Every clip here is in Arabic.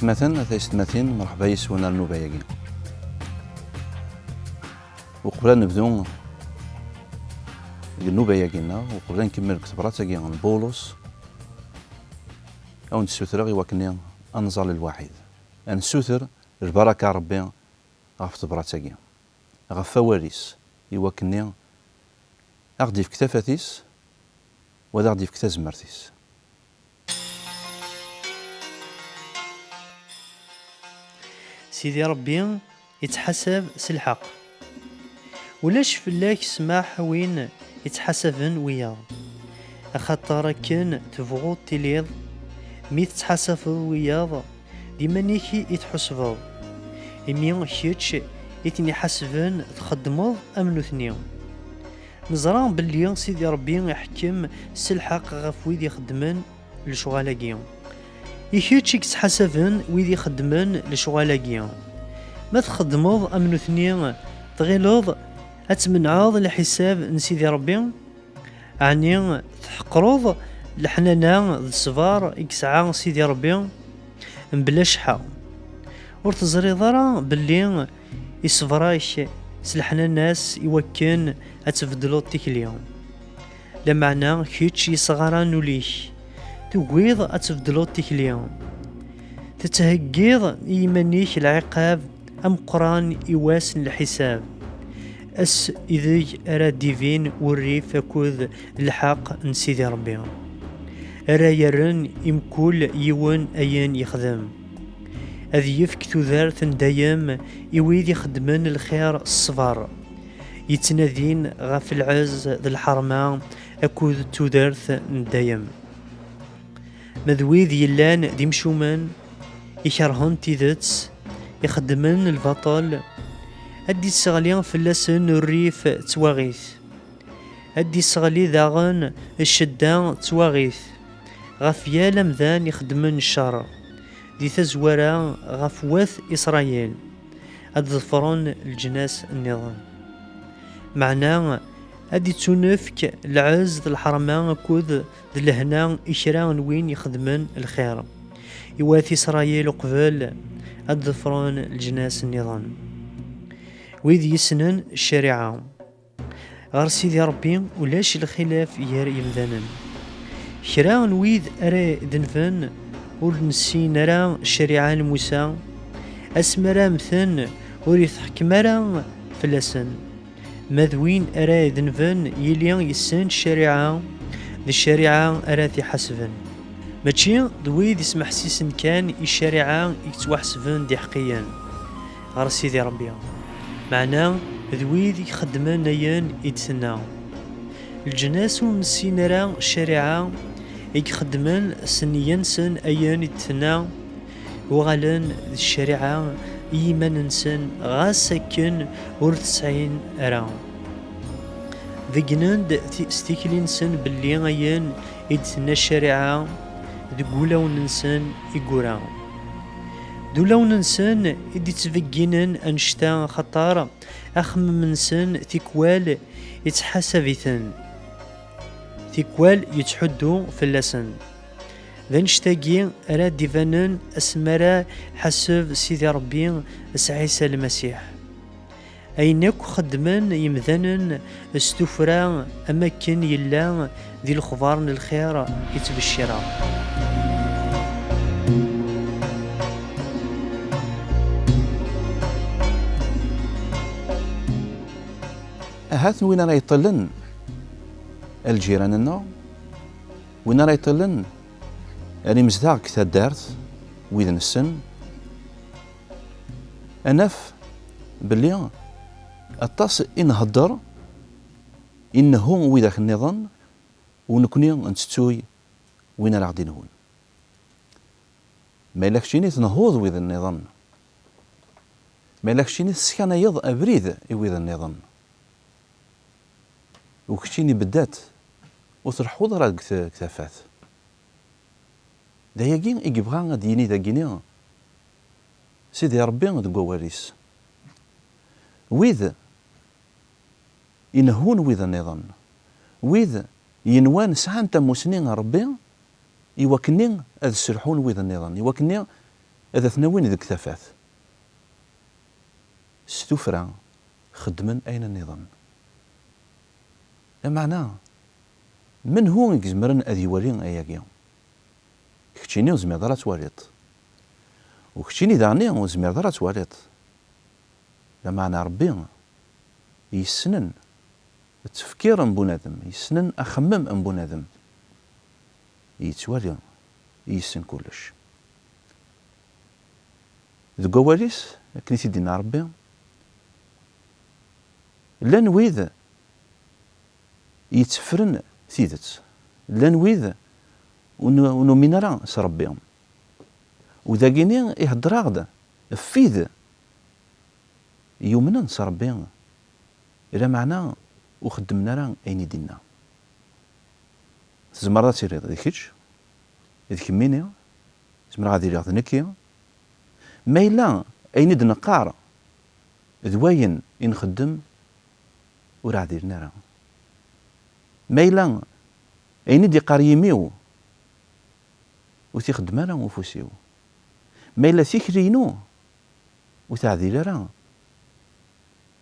إثمثن ثيستمثين مرحبا يسونا النوباياكي. وقبل نبدو النوباياكينا وقبل نكمل كتبراتاكي عن بولس أو نسوتر غيواكني أنزال الواحد نسوتر البركة ربي غف تبراتاكي غف فواريس يواكني أغدي في كتافاتيس وذا غدي في كتاز مرتيس. سيدي ربي يتحسب سلحق ولاش فلاك سماح وين يتحسبن وياه أخطر كان تبغو تليض مي تتحسب وياه ديما نيكي يتحسبو إمي كيتش يتني حسبن تخدمو أمنو ثنيو نزران باللي سيدي ربي يحكم سلحق غف ويدي يخدمن لشغالاكي يكيتش يتحسبن ويدي يخدمن لشغالاكي ما تخدموض أمنو ثنيو تغيلوض أتمنعوض لحساب نسيدي ربي عني تحقروض لحنانا الصفار يكسعى سيدي ربي بلا شحا ورتزري ضرا باللي يصفرايش سلحنا الناس يوكن أتفدلو التكليون لمعنى كيتش يصغران وليش تقويض أتفدلو التكليون تتهجيض يمنيك العقاب أم قران يواسن الحساب أس إذي أرى ديفين والريف أكوذ الحق نسيدي ربي أرى يرن إمكول يون أين يخدم أذ يفك تذارث دايم يويد يخدمن الخير الصفار يتنادين غف العز ذي الحرمان أكوذ تذارث دايم مذويذ يلان دي مشومان يكرهن تيذتس يخدمن البطل أدي السغلي فلاسن الريف تواغيث أدي السغلي ذاغن الشدان تواغيث غف يالم ذان يخدمن الشر دي تزورا غف وث إسرائيل أدظفرون الجناس النظام معناه أدي تنفك العز الحرمان كوذ ذي الهنا إشران وين يخدمن الخير يواثي إسرائيل قبل أدظفرون الجناس النظام ويذ يسنن الشريعة غير سيدي ربي ولاش الخلاف يار يمذنن كرا ويذ أرى دنفن ورنسين راه الشريعة الموسى أسمرا مثن وريثحك مرا فلسن مذوين أرى دنفن يليان يسن الشريعة ذي الشريعة أرى حسبن ماشي دويذ يسمح سيسن كان الشريعة يتوحسبن دي حقيا غير سيدي ربي معناه ذويذ يخدمان نيان يدثنا الجناس ونسين راه الشريعة يخدمان سنيان سن أيان يدثنا وغالن الشريعة إيمان نسن غاسكن ورتسعين راه ذقنان ستيكلين سن باللي أيان يدثنا الشريعة ذقولا وننسن يقورا دولا ننسان إدي تفقينن أنشتا خطار أخم منسن تيكوال يتحسبثن تيكوال يتحدو فلسن ذا نشتاقي أرا ديفانن أسمرا حسب سيدي ربي عيسى المسيح أينك خدمان يمذنن استفرا أماكن يلا ذي الخبار الخير يتبشرا. هات وين راه يطلن الجيراننا وين راه يطلن يعني مزداق تدارت ويذن السن انف باللي الطاس ان هدر انه ويداك النظام ونكوني نستوي وين راه غادي نهون ما لكشيني تنهوض ويذ النظام ما لكشيني تسكن يض ابريد ويذ النظام وكشيني بدات وترحوض راه كتافات داياكين يبغى ديني داكيني سيدي ربي دكو واريس ويذ ينهون ويذ النظام ويذ ينوان ساعة تموسنين ربي يوكنين هذا السرحون ويذ النظام يوكنين هذا ثناوين ذيك ثفاث ستفرى خدما أين النظام معناه من هو يزمرن أذي ولين أياكي كتشيني وزمير دارا تواليط وكتشيني داني وزمير دارا تواليط معنى ربي يسنن التفكير من بنادم يسنن أخمم من بنادم يتوالي يسن كلش ذو قواليس كنيتي دينا ربي لان ويذ يتفرن ثيدت لان ويذ ونو مينرا سربيهم وذا كيني يهدر غدا فيذ يومنا سربيهم إلا معنا وخدمنا راه أين دينا تزمر تيريض ديكيتش ديك ميني تزمر غادي رياض نكي ما إلا أين دنقار ذوين ينخدم وراه ديرنا راه ما إلا أين دي قريميو وتيخدم راه وفوسيو ما إلا تيكرينو وتعذير راه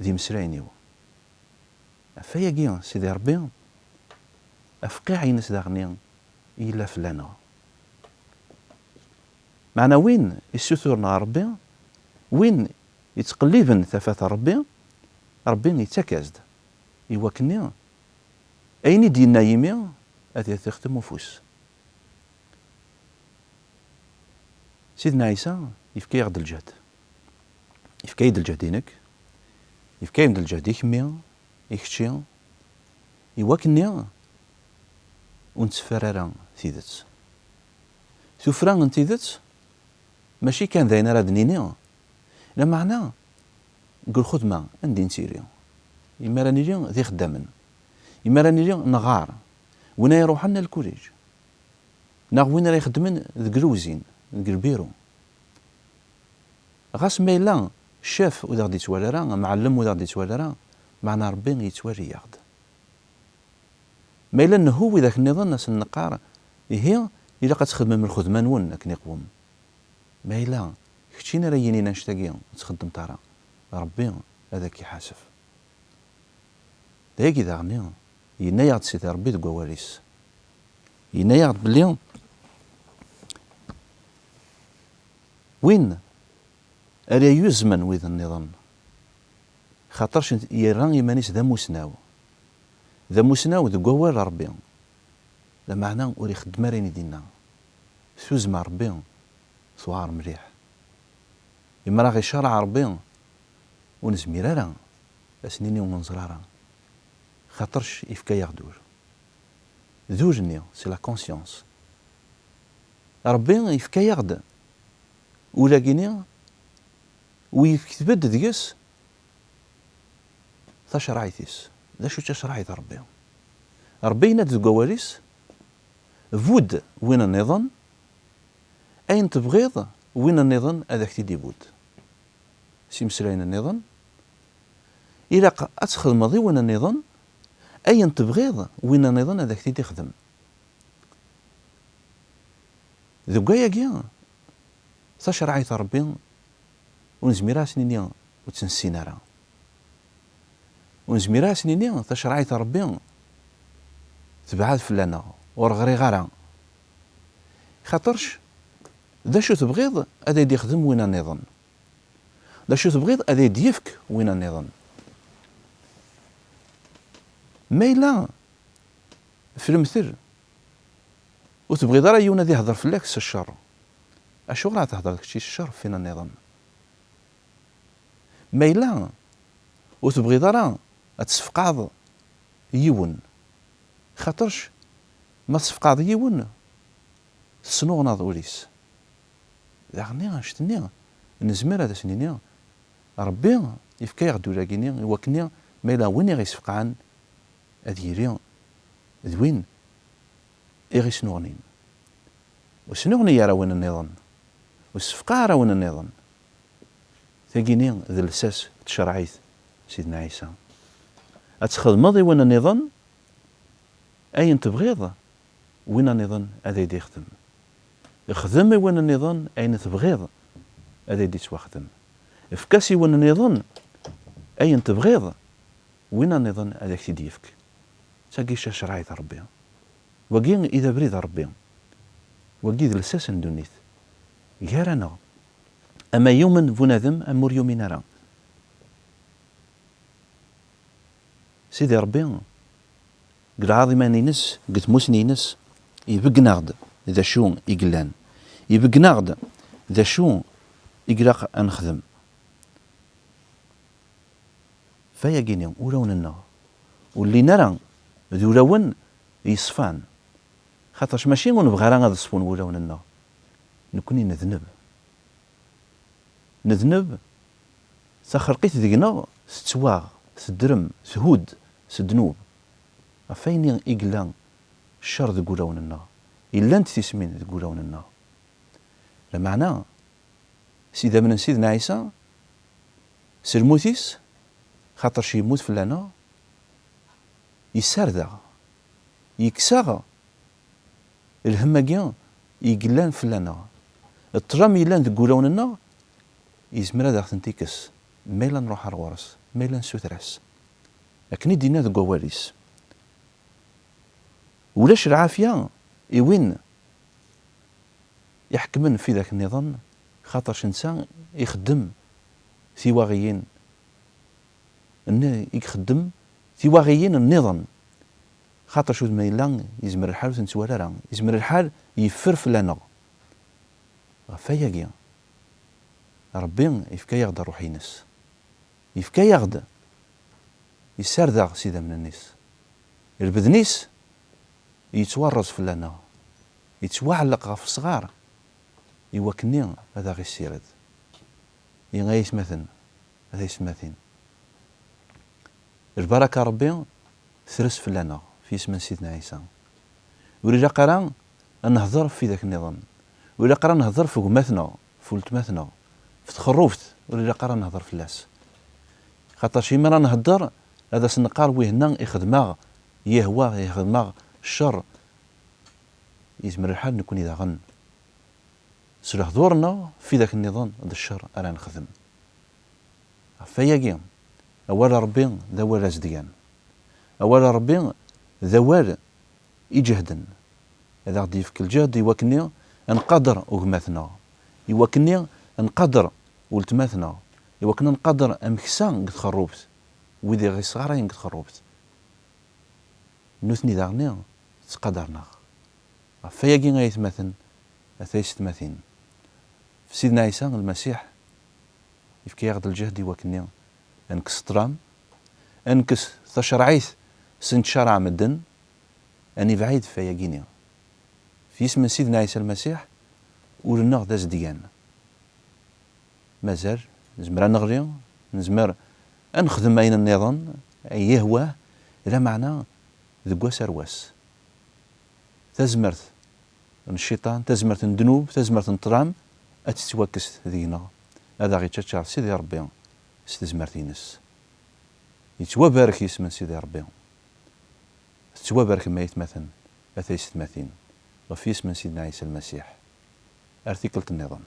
ذي مسراينيو فيا سيدي ربي أفقع عينس داغني إلا فلانا معنا وين يسوثرنا ربي وين يتقلبن ثفات ربي يتكازد يوكني أين دينا يمي أتي تختم وفوس سيدنا عيسى يفكي غد الجهد يفكي يد الجهدينك يفكي يد الجهد يكمي يكتشي يوكني ونتفرر تيدت سفران تيدت ماشي كان ذاين راه دنيني لا معناه نقول خدمة عندي نسيري إما راني لي ذي خدامن إما راني لي نغار وين يروح لنا الكوليج ناغ وين راه يخدمن ذك الوزين ذك البيرو غاس ما إلا الشاف وذا غادي يتوالى راه معلم وذا غادي يتوالى راه معنا ربي يتوالي ياخد ما إلا نهو ذاك النظام ناس النقار هي إلا قد تخدم من الخدمة نون كني قوم ما إلا كتشينا راه ينينا نشتاقي تخدم ترى ربي هذاك يحاسب دايك إذا غني ينا ياخد سيدي ربي دكوا واريس ينا ياخد بلي وين أرا يزمن وذا النظام خاطرش يران يمانيس ذا مسناو ذا قوال ربي لا معنى وري خدمة ريني دينا سوزما ربي ثوار مليح إما راه غي شرع ربي ونزمير راه أسنيني ومنزرارا خاطرش يفكا يغدور ذوجني سي لا كونسيونس ربي يفكا يغد ولاكيني ويكتبد ديس تشرعيتيس ذا شو تشرعيت ربي يناد قواليس فود وين النظام أين تبغيض وين النظام هذاك تيدي بود سي مسلاين النظام إلا أتخذ ماضي وين النظام أين تبغيض وين النظام هذاك تيدي خدم ذوكايا كيا تشرعيت ربي ونزميرا سنينيا وتنسينا راه ونزميرا سنينيا تشرعيت ربي تبعاد فلانا ورغري غارا خاطرش ذا شو تبغيض هذا يدي يخدم وين النظام ذا شو تبغيض هذا يدي يفك وين النظام ما إلا في المثل وتبغي راه يونادي يهضر فلاك الشر اشو راه تهضر داكشي الشر فين النظام ما إلا وتبغي راه تسفقاض يون خاطرش ما تسفقاض يون تسنوغ وليس داغني شتني نزمر هذا سنيني ربي يفكا يغدو لاكيني يوكني ما إلا وين غيسفقعن أديري ذوين إغي سنوغنين وسنوغني راه وين النظام والسفقة راه وين النظام ثاقيني ذا الأساس تشرعيت سيدنا عيسى أتخذ ماضي وين النظام أين تبغيض وين النظام هذا يدي يخدم وين النظام أين تبغيض هذا يدي تواخدم فكاسي وين النظام أي تبغيض وين النظام هذاك تيدي يفك تاقي شرعية ربي وقين إذا بريد ربي وقيد الأساس ندونيت غيرنا أما يوم بنادم أمور يومين راه سيدي ربي قد عظيم نينس قد موس نينس يبقناغد ذا شو يقلان يبقناغد ذا شو يقلق أنخدم فيا جيني وراون النا واللي نرى ذو راون يصفان خاطرش ماشي ونبغى راه غاد صفون وراون النا نكوني نذنب سخرقيت ذيقنا ستواغ سدرم سهود سدنوب فايني إقلان الشر ذو وراون النا إلا أنت تسمين ذو وراون النا لمعنى سيدا من سيدنا عيسى سرموتيس خاطر شي يموت فلانا يساردغ يكساغ الهماكيا يقلان فلانا الطرام يلان ذو وراوننا يزمر هذا تنتيكس ميلا نروح الغورس ميلا نسوتراس لكن دينا ذو قواريس ولاش العافية يوين يحكمن في ذاك النظام خاطرش انسان يخدم ثواغيين انه يخدم ثواغيين النظام خاطر شو ميلان يزمر الحال وتنسوالى راه يزمر الحال يفرف لنا غفايا ربي يفكا يغدا روحي ناس يفكا يغدا يساردغ سيدا من الناس البذنيس يتورز فلانا يتوعلق غف الصغار يوكني هذا غير السيرد يغيس مثلا هذا يسمثين البركة ربي ثرس فلانا في اسم سيدنا عيسى ولي قرا نهضر في ذاك النظام ولا قرا نهضر في قماتنا في ولتماتنا في تخروفت ولا قرا نهضر في اللاس خاطر شي مرة نهضر هذا سنقار وهنا يخدماغ يهوى يخدماغ الشر يزمر الحال نكون إذا غن سلح دورنا في ذاك النظام ضد الشر أنا نخدم فيا أول ربي ذوال أزديان أول ربي ذوال يجهدن هذا غادي يفك الجهد يوكني نقدر أغماتنا يوكني نقدر ولتماتنا يوكني نقدر أمكسان قد خروبت ويدي غي صغارين قد خروبت نوثني داغني تقدرنا فيا غايتماثن أثيست ماثين في سيدنا عيسى المسيح يفكي ياخذ الجهد يوكني انكس طرام انكس تشرعيث سنت شرع مدن اني بعيد فيا جينيا في اسم سيدنا عيسى المسيح ولنا ذا زديان مازال نزمر نغري نزمر نخدم اين النظام اي يهواه الى معنى ذكوا سرواس تزمرت الشيطان تزمرت الذنوب تزمرت الطرام اتتوكس ذينا هذا غير تشار سيدي ربي ستزمرتينس يتوابارك اسم سيدي ربي يتوابارك ما يتمثل أثيست ماثين وفي اسم سيدنا عيسى المسيح ارتيكلت النظام